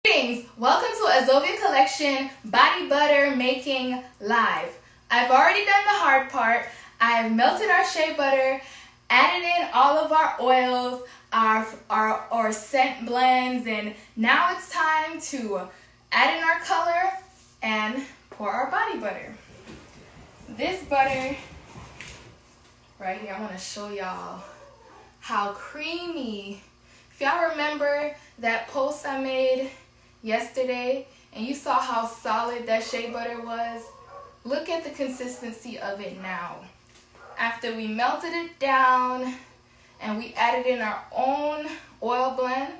Greetings! Welcome to Azovia Collection Body Butter Making Live. I've already done the hard part. I've melted our shea butter, added in all of our oils, our scent blends, and now it's time to add in our color and pour our body butter. This butter right here, I want to show y'all how creamy. If y'all remember that post I made yesterday and you saw how solid that shea butter was, look at the consistency of it now. After we melted it down and we added in our own oil blend,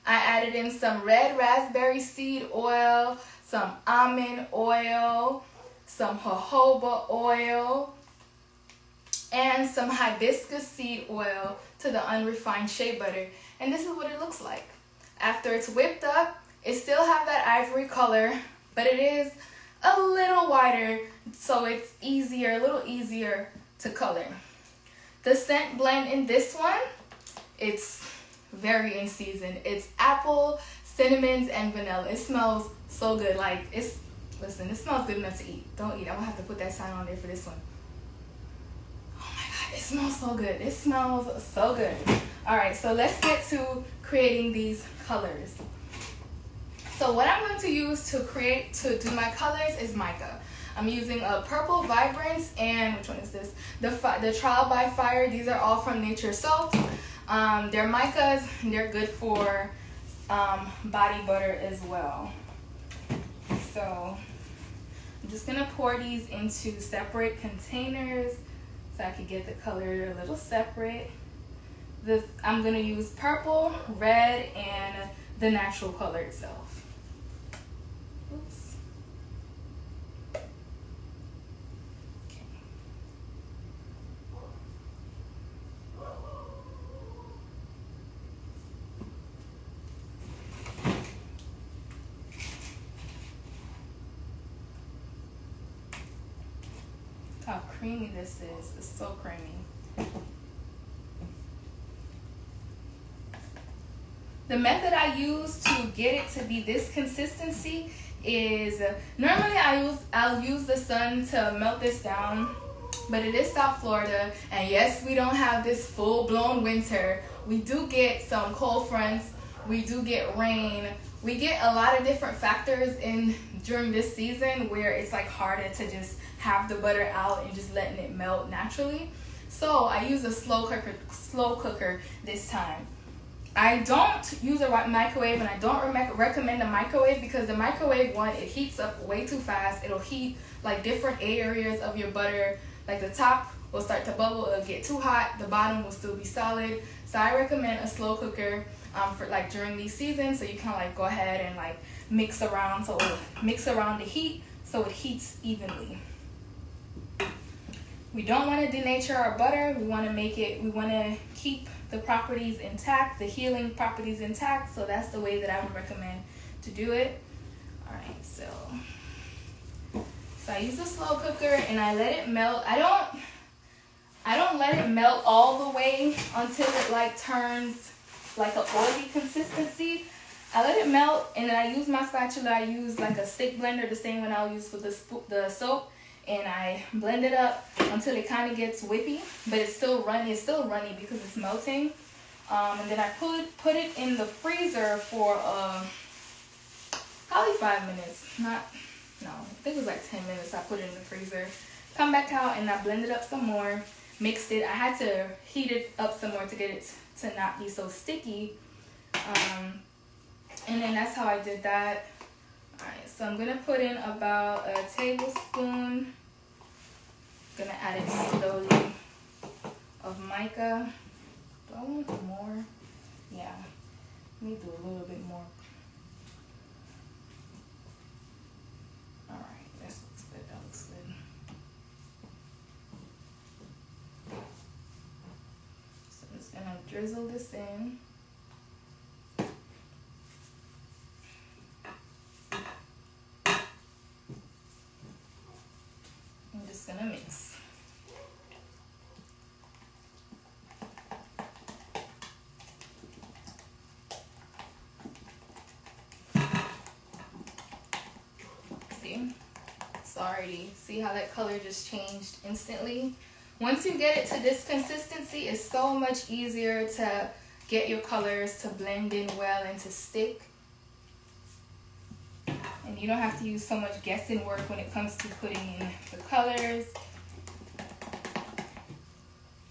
I added in some red raspberry seed oil, some almond oil, some jojoba oil, and some hibiscus seed oil to the unrefined shea butter. And this is what it looks like. After it's whipped up, it still have that ivory color, but it is a little whiter, so it's a little easier to color. The scent blend in this one, it's very in season. It's apple, cinnamons, and vanilla. It smells so good. Listen, it smells good enough to eat. Don't eat. I'm gonna have to put that sign on there for this one. Oh my God, it smells so good. It smells so good. All right, so let's get to creating these colors. So what I'm going to use to do my colors is mica. I'm using a Purple Vibrance and which one is this? The Trial by Fire. These are all from Nature Salt. They're micas and they're good for body butter as well. So I'm just gonna pour these into separate containers so I can get the color a little separate. I'm gonna use purple, red, and the natural color itself. Oops. Okay. Look how creamy this is. It's so creamy. The method I use to get it to be this consistency is normally I'll use the sun to melt this down, but it is South Florida, and yes, we don't have this full-blown winter. We do get some cold fronts, we do get rain, we get a lot of different factors during this season where it's like harder to just have the butter out and just letting it melt naturally. So I use a slow cooker this time. I don't use a microwave, and I don't recommend a microwave because the microwave one, it heats up way too fast. It'll heat like different areas of your butter. Like the top will start to bubble, it'll get too hot, the bottom will still be solid. So I recommend a slow cooker for like during these seasons, so you can like go ahead and like mix around the heat so it heats evenly. We don't want to denature our butter. We want to keep the properties intact, the healing properties intact. So that's the way that I would recommend to do it. All right, so I use a slow cooker and I let it melt. I don't let it melt all the way until it like turns like an oily consistency. I let it melt and then I use my spatula. I use like a stick blender, the same one I'll use for the soap. And I blend it up until it kind of gets whippy, but it's still runny. It's still runny because it's melting. And then I put it in the freezer for probably 5 minutes. I think it was like 10 minutes. I put it in the freezer. Come back out and I blend it up some more. Mixed it. I had to heat it up some more to get it to not be so sticky. And then that's how I did that. Alright, so I'm going to put in about a tablespoon, going to add it slowly, of mica. Do I want more? Yeah, let me do a little bit more. Alright, that looks good, that looks good. So I'm just going to drizzle this in. I'm just gonna mix. way. Sorry, see how that color just changed instantly? Once you get it to this consistency, it's so much easier to get your colors to blend in well and to stick. And you don't have to use so much guessing work when it comes to putting in the colors.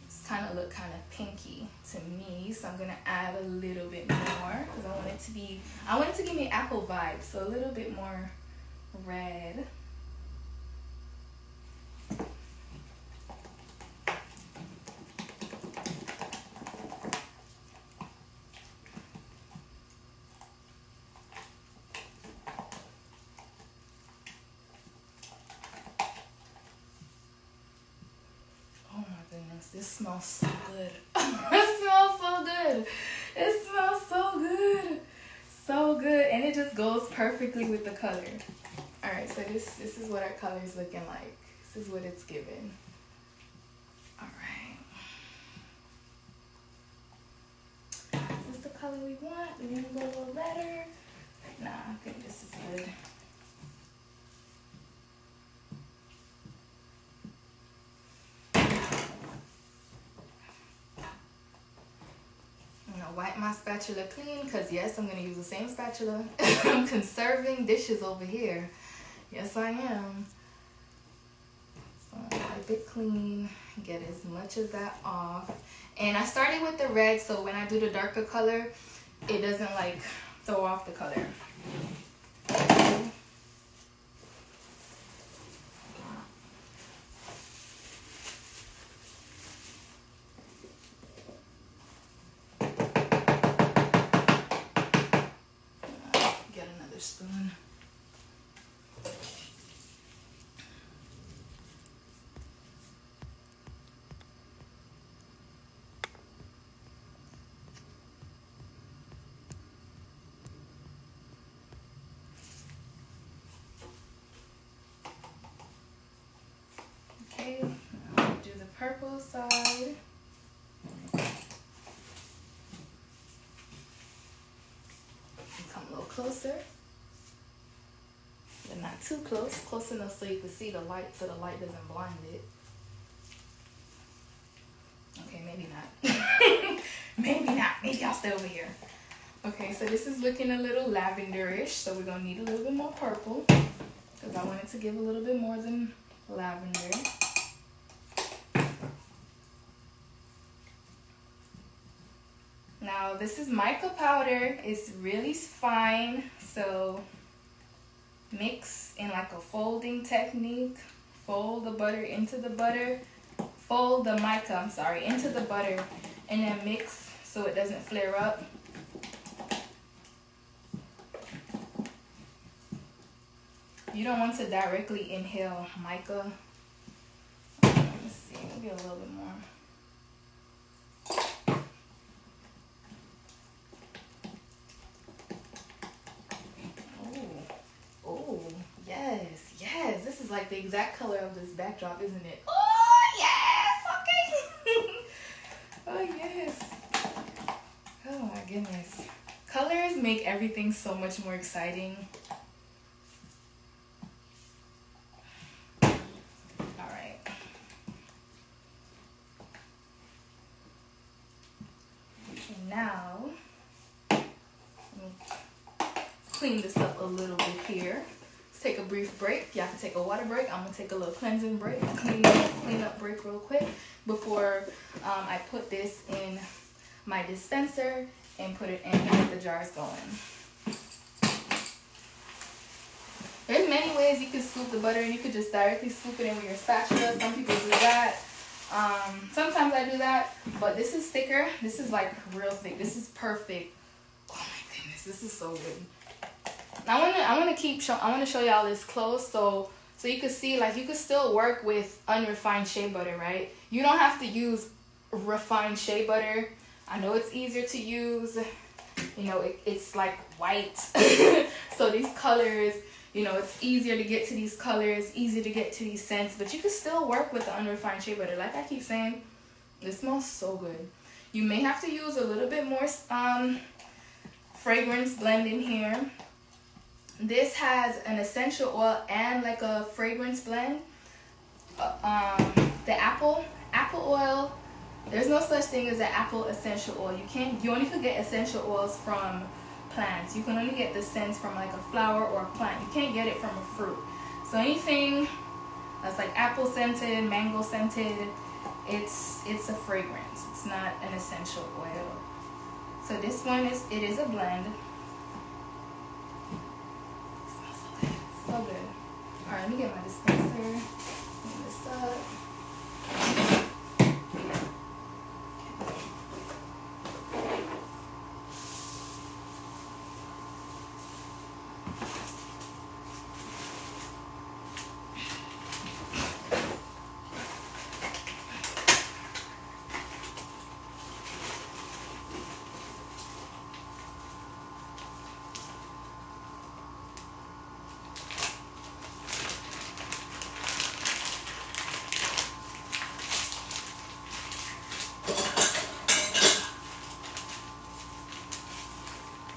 It's kind of look kind of pinky to me, so I'm gonna add a little bit more because I want it to give me apple vibes, so a little bit more red. This smells so good. It smells so good. It smells so good. So good. And it just goes perfectly with the color. Alright, so this is what our color is looking like. This is what it's giving. Alright. This is the color we want. We're going to go a little redder. Nah, I think this is good. Wipe my spatula clean because yes, I'm going to use the same spatula. I'm conserving dishes over here. Yes, I am. So wipe it clean, get as much of that off. And I started with the red, so when I do the darker color, it doesn't like throw off the color. Spoon. Okay, now we'll do the purple side. Come a little closer. But not too close enough so you can see the light, so the light doesn't blind it. Okay, maybe not. Maybe not. Maybe I'll stay over here. Okay, so this is looking a little lavenderish, so we're gonna need a little bit more purple because I want it to give a little bit more than lavender. Now this is mica powder. It's really fine, so mix in like a folding technique. Fold the butter into the butter. Fold the mica, I'm sorry, into the butter, and then mix so it doesn't flare up. You don't want to directly inhale mica. Let me see, maybe a little bit more. Yes, this is like the exact color of this backdrop, isn't it? Oh, yes, okay. Oh, yes. Oh, my goodness. Colors make everything so much more exciting. All right. And now, let me clean this up a little bit here. Take a brief break. Y'all can take a water break. I'm gonna take a little cleansing break, clean up break real quick before I put this in my dispenser and put it in and get the jars going. There's many ways you can scoop the butter, and you could just directly scoop it in with your spatula. Some people do that. Sometimes I do that, but this is thicker. This is like real thick. This is perfect. Oh my goodness, this is so good. I want to show y'all this close so you can see, like, you can still work with unrefined shea butter, right? You don't have to use refined shea butter. I know it's easier to use, you know, it's like white. So these colors, you know, it's easier to get to these colors, easier to get to these scents, but you can still work with the unrefined shea butter. Like I keep saying, it smells so good. You may have to use a little bit more fragrance blend in here. This has an essential oil and like a fragrance blend. The apple oil. There's no such thing as an apple essential oil. You only can get essential oils from plants. You can only get the scents from like a flower or a plant. You can't get it from a fruit. So anything that's like apple scented, mango scented, it's a fragrance. It's not an essential oil. So this one is a blend. It smells so good. So good. All right, let me get my dispenser. Clean this up.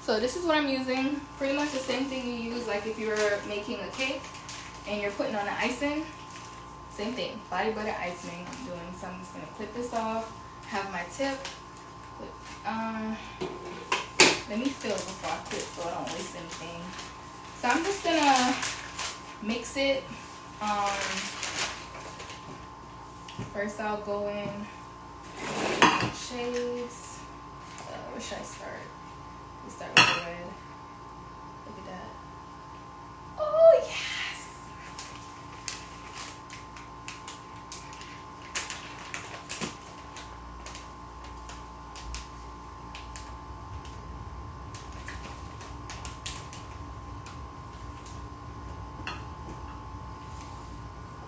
So this is what I'm using. Pretty much the same thing you use like if you're making a cake and you're putting on the icing. Same thing, body butter icing I'm doing. So I'm just gonna clip this off, have my tip. Let me fill before I clip so I don't waste anything. So I'm just gonna mix it. First I'll go in shades. Where should I start? We start with the red. Look at that. Oh yes!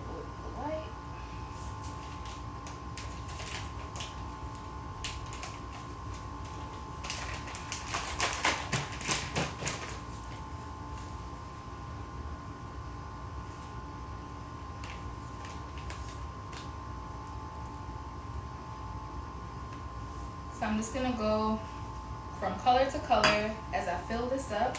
With the white. So I'm just gonna go from color to color as I fill this up.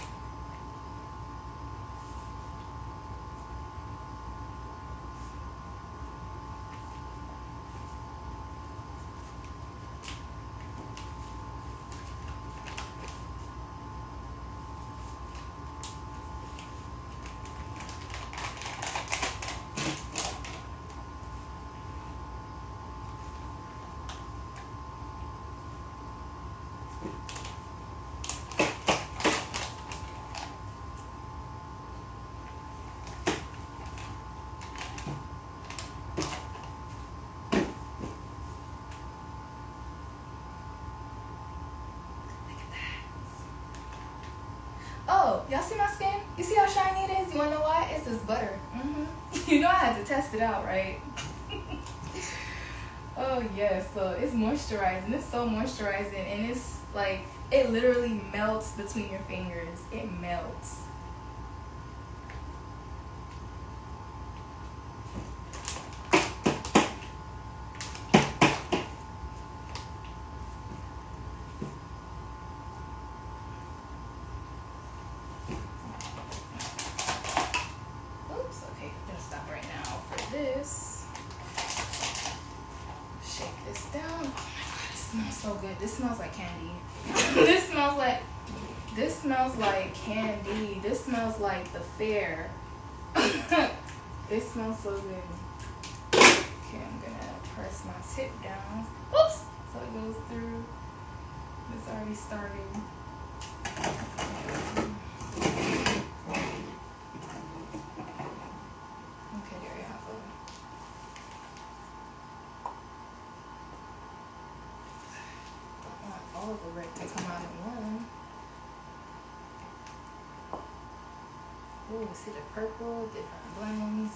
Oh, y'all see my skin? You see how shiny it is? You wanna know why? It's this butter. You know I had to test it out, right? Oh yes, so it's moisturizing. It's so moisturizing, and it's like it literally melts between your fingers. It melts. Oops, okay, I'm gonna stop right now for this. Shake this down. Oh my god, it smells so good. This smells like candy. This smells like candy. This smells like the fair. It smells so good. Okay, I'm gonna press my tip down. Oops! So it goes through. It's already started. Okay, there you have it. Don't want all of the red to come out in one. Ooh, see the purple, different blends.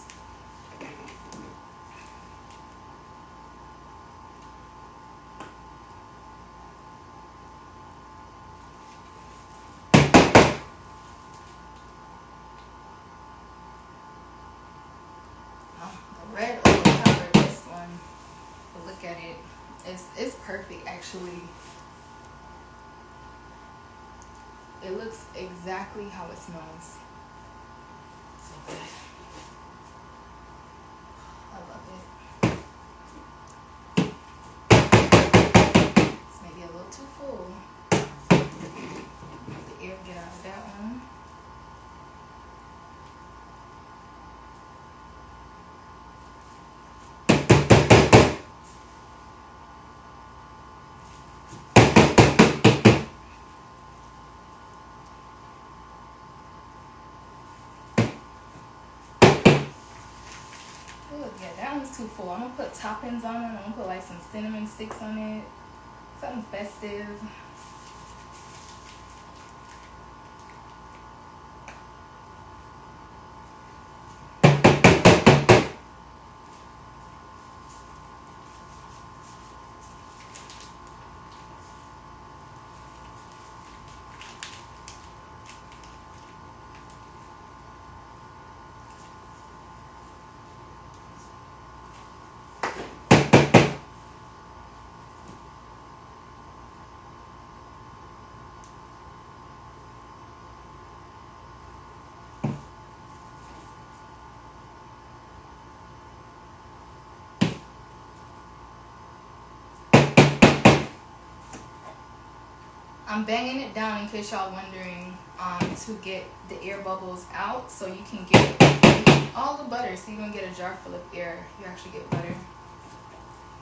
The red overpowered this one. But look at it. It's perfect actually. It looks exactly how it smells. Ooh, yeah, that one's too full. I'm gonna put toppings on it. I'm gonna put like some cinnamon sticks on it. Something festive. I'm banging it down in case y'all wondering, to get the air bubbles out, so you can get all the butter. So you don't get a jar full of air. You actually get butter.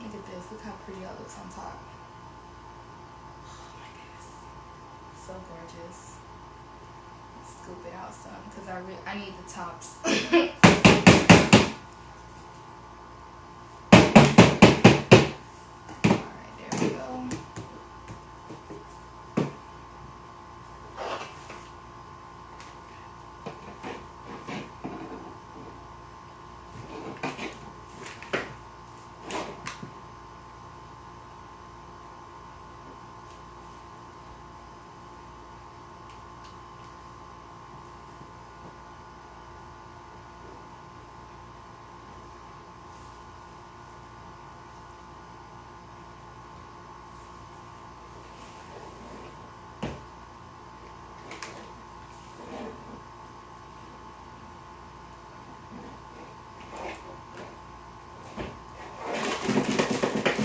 Look at this. Look how pretty it looks on top. Oh my goodness, so gorgeous. Scoop it out some because I need the tops. All right, there we go.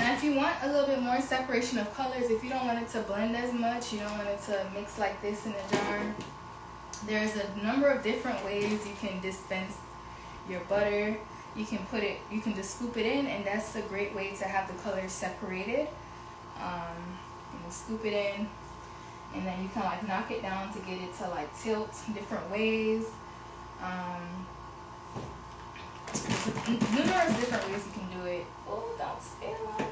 If you want a little bit more separation of colors, if you don't want it to blend as much, you don't want it to mix like this in a jar, there's a number of different ways you can dispense your butter. You can just scoop it in, and that's a great way to have the colors separated. You scoop it in, and then you can like knock it down to get it to like tilt different ways. There's numerous different ways you can do it. Oh, don't spill on me.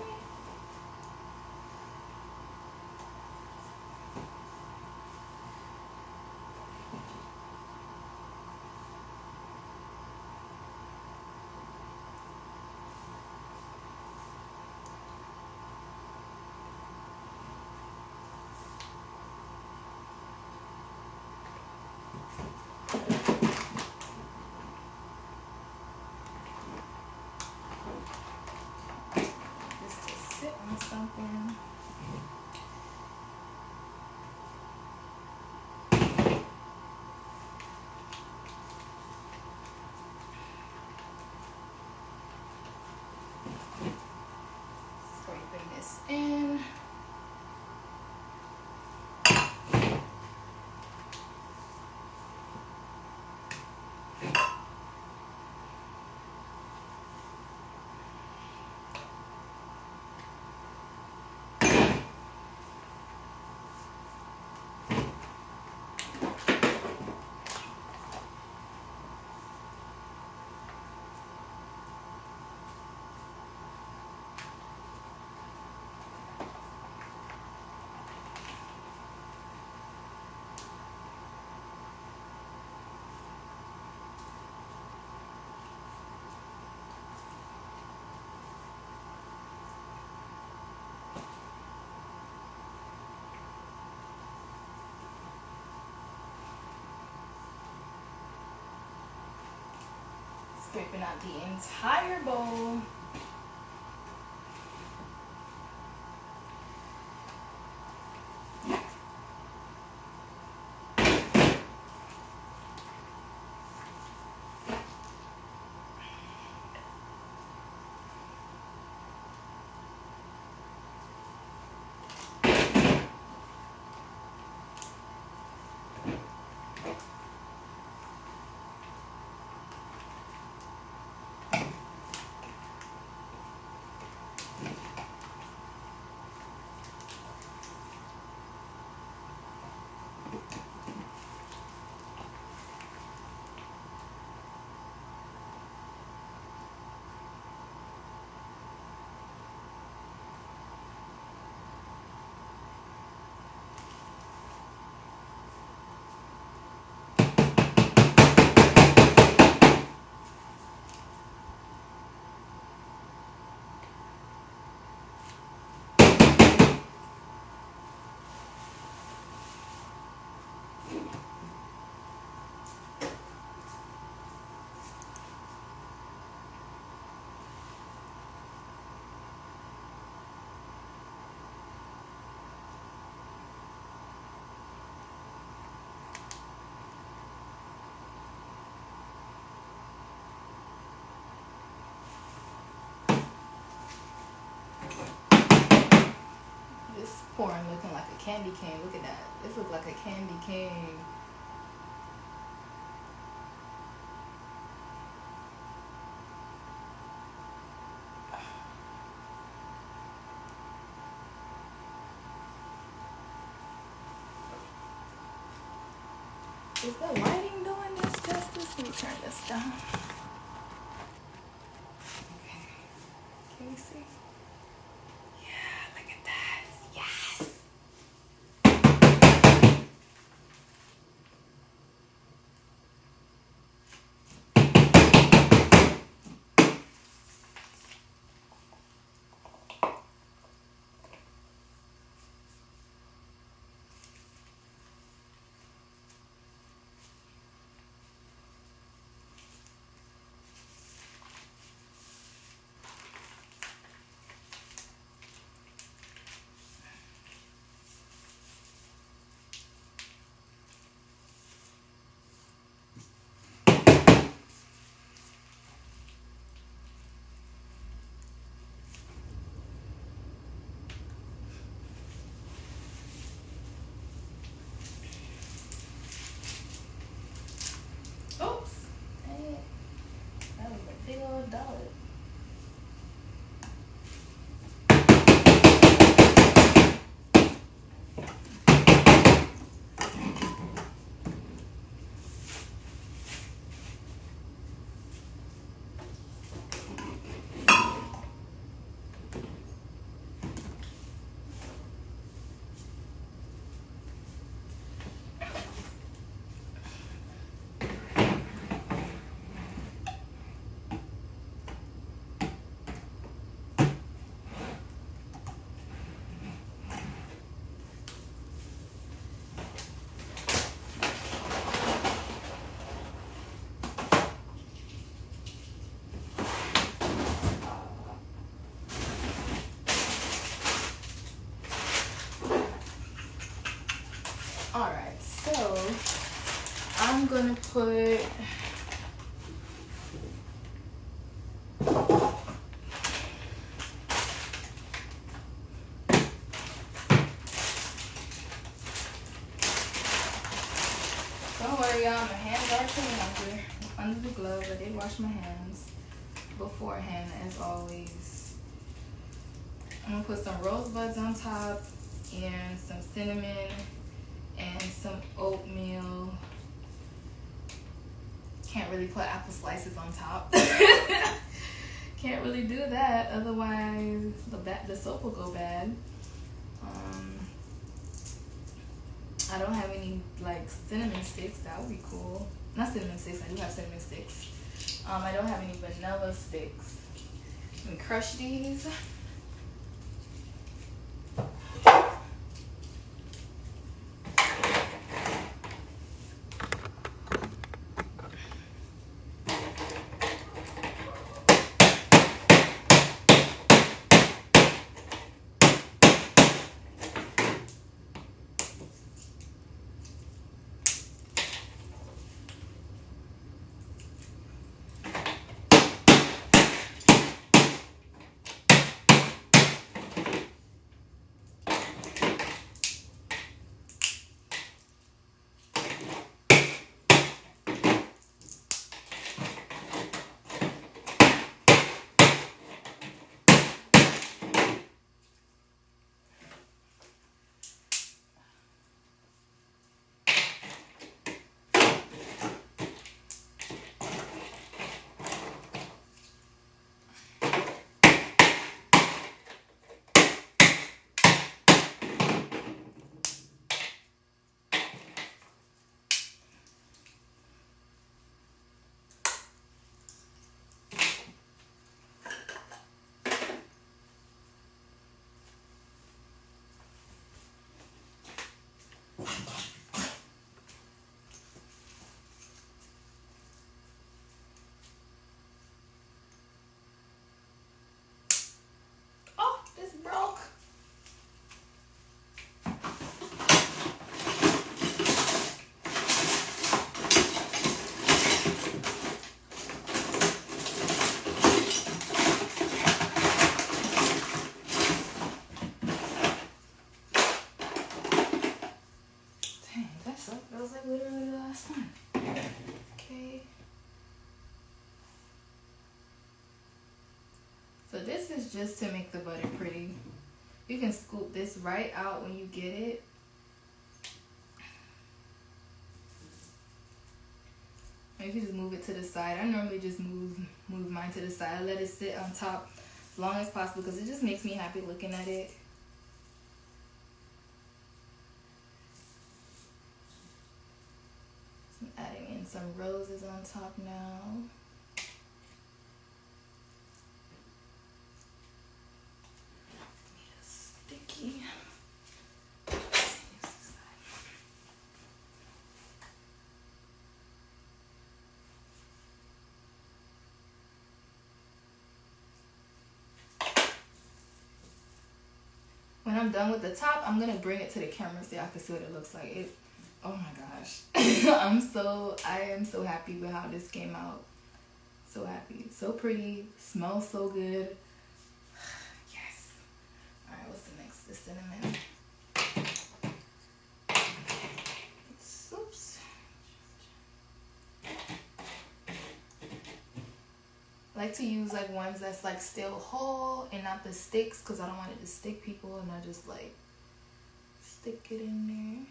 Just to sit on something. Scraping this in. Scraping out the entire bowl. Pouring looking like a candy cane. Look at that. This looks like a candy cane. Is the lighting doing this justice? Let me turn this down. Okay. Can you see? Yeah, look at that. Yes. Oops. Dang it. That was a big old dollar. Alright, so I'm gonna put don't worry y'all, my hands are clean under the glove. I did wash my hands beforehand as always. I'm gonna put some rosebuds on top and some cinnamon and some oatmeal. Can't really put apple slices on top. Can't really do that, otherwise the soap will go bad. I don't have any like cinnamon sticks. That would be cool. Not cinnamon sticks. I do have cinnamon sticks. I don't have any vanilla sticks. Let me crush these. just to make the butter pretty. You can scoop this right out when you get it. Or you can just move it to the side. I normally just move mine to the side. I let it sit on top as long as possible because it just makes me happy looking at it. I'm adding in some roses on top now. Sticky. When I'm done with the top, I'm gonna bring it to the camera so y'all can see what it looks like. Oh my gosh. I am so happy with how this came out. So happy. So pretty. Smells so good. Yes. Alright, what's the next? The cinnamon. Oops. I like to use like ones that's like still whole and not the sticks because I don't want it to stick people, and I just like stick it in there.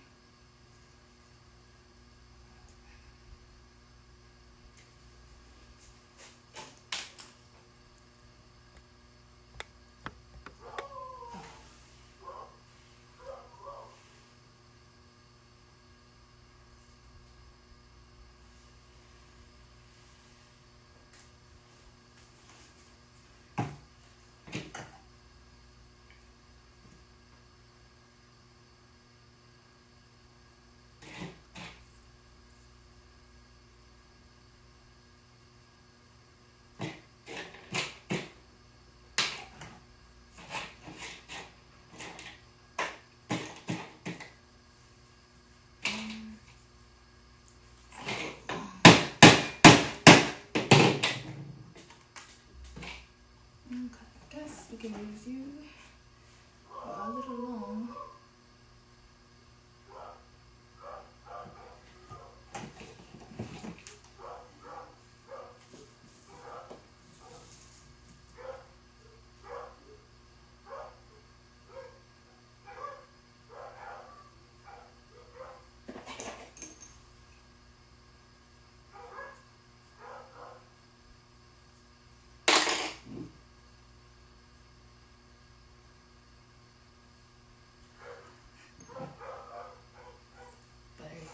I guess we can use you a little long.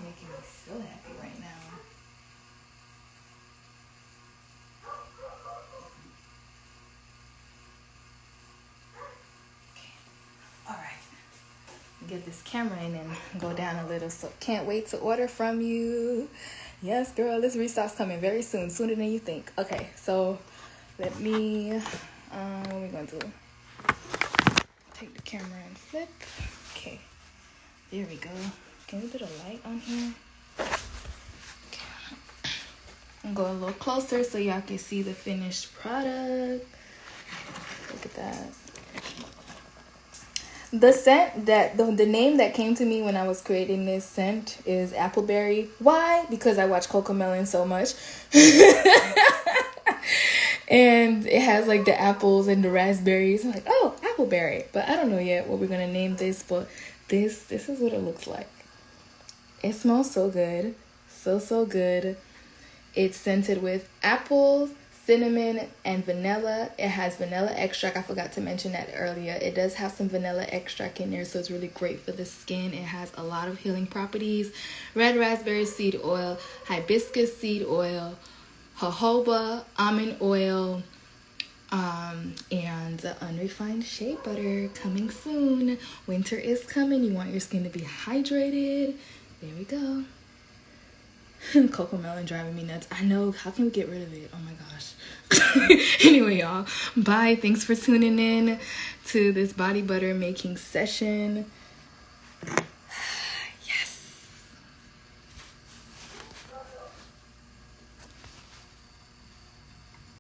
Making me so happy right now. Okay. All right. Get this camera in and go down a little. So can't wait to order from you. Yes, girl. This restock's coming very soon, sooner than you think. Okay, so let me. What are we gonna do? Take the camera and flip. Okay. There we go. Can we put a light on here? And go a little closer so y'all can see the finished product. Look at that. The scent that the name that came to me when I was creating this scent is Appleberry. Why? Because I watch Cocomelon so much. And it has like the apples and the raspberries. I'm like, oh, Appleberry. But I don't know yet what we're gonna name this, but this is what it looks like. It smells so good. So good. It's scented with apples, cinnamon, and vanilla. It has vanilla extract. I forgot to mention that earlier. It does have some vanilla extract in there, so it's really great for the skin. It has a lot of healing properties. Red raspberry seed oil, hibiscus seed oil, jojoba, almond oil, and the unrefined shea butter coming soon. Winter is coming. You want your skin to be hydrated. There we go. Cocomelon driving me nuts. I know. How can we get rid of it? Oh my gosh. Anyway, y'all. Bye. Thanks for tuning in to this body butter making session.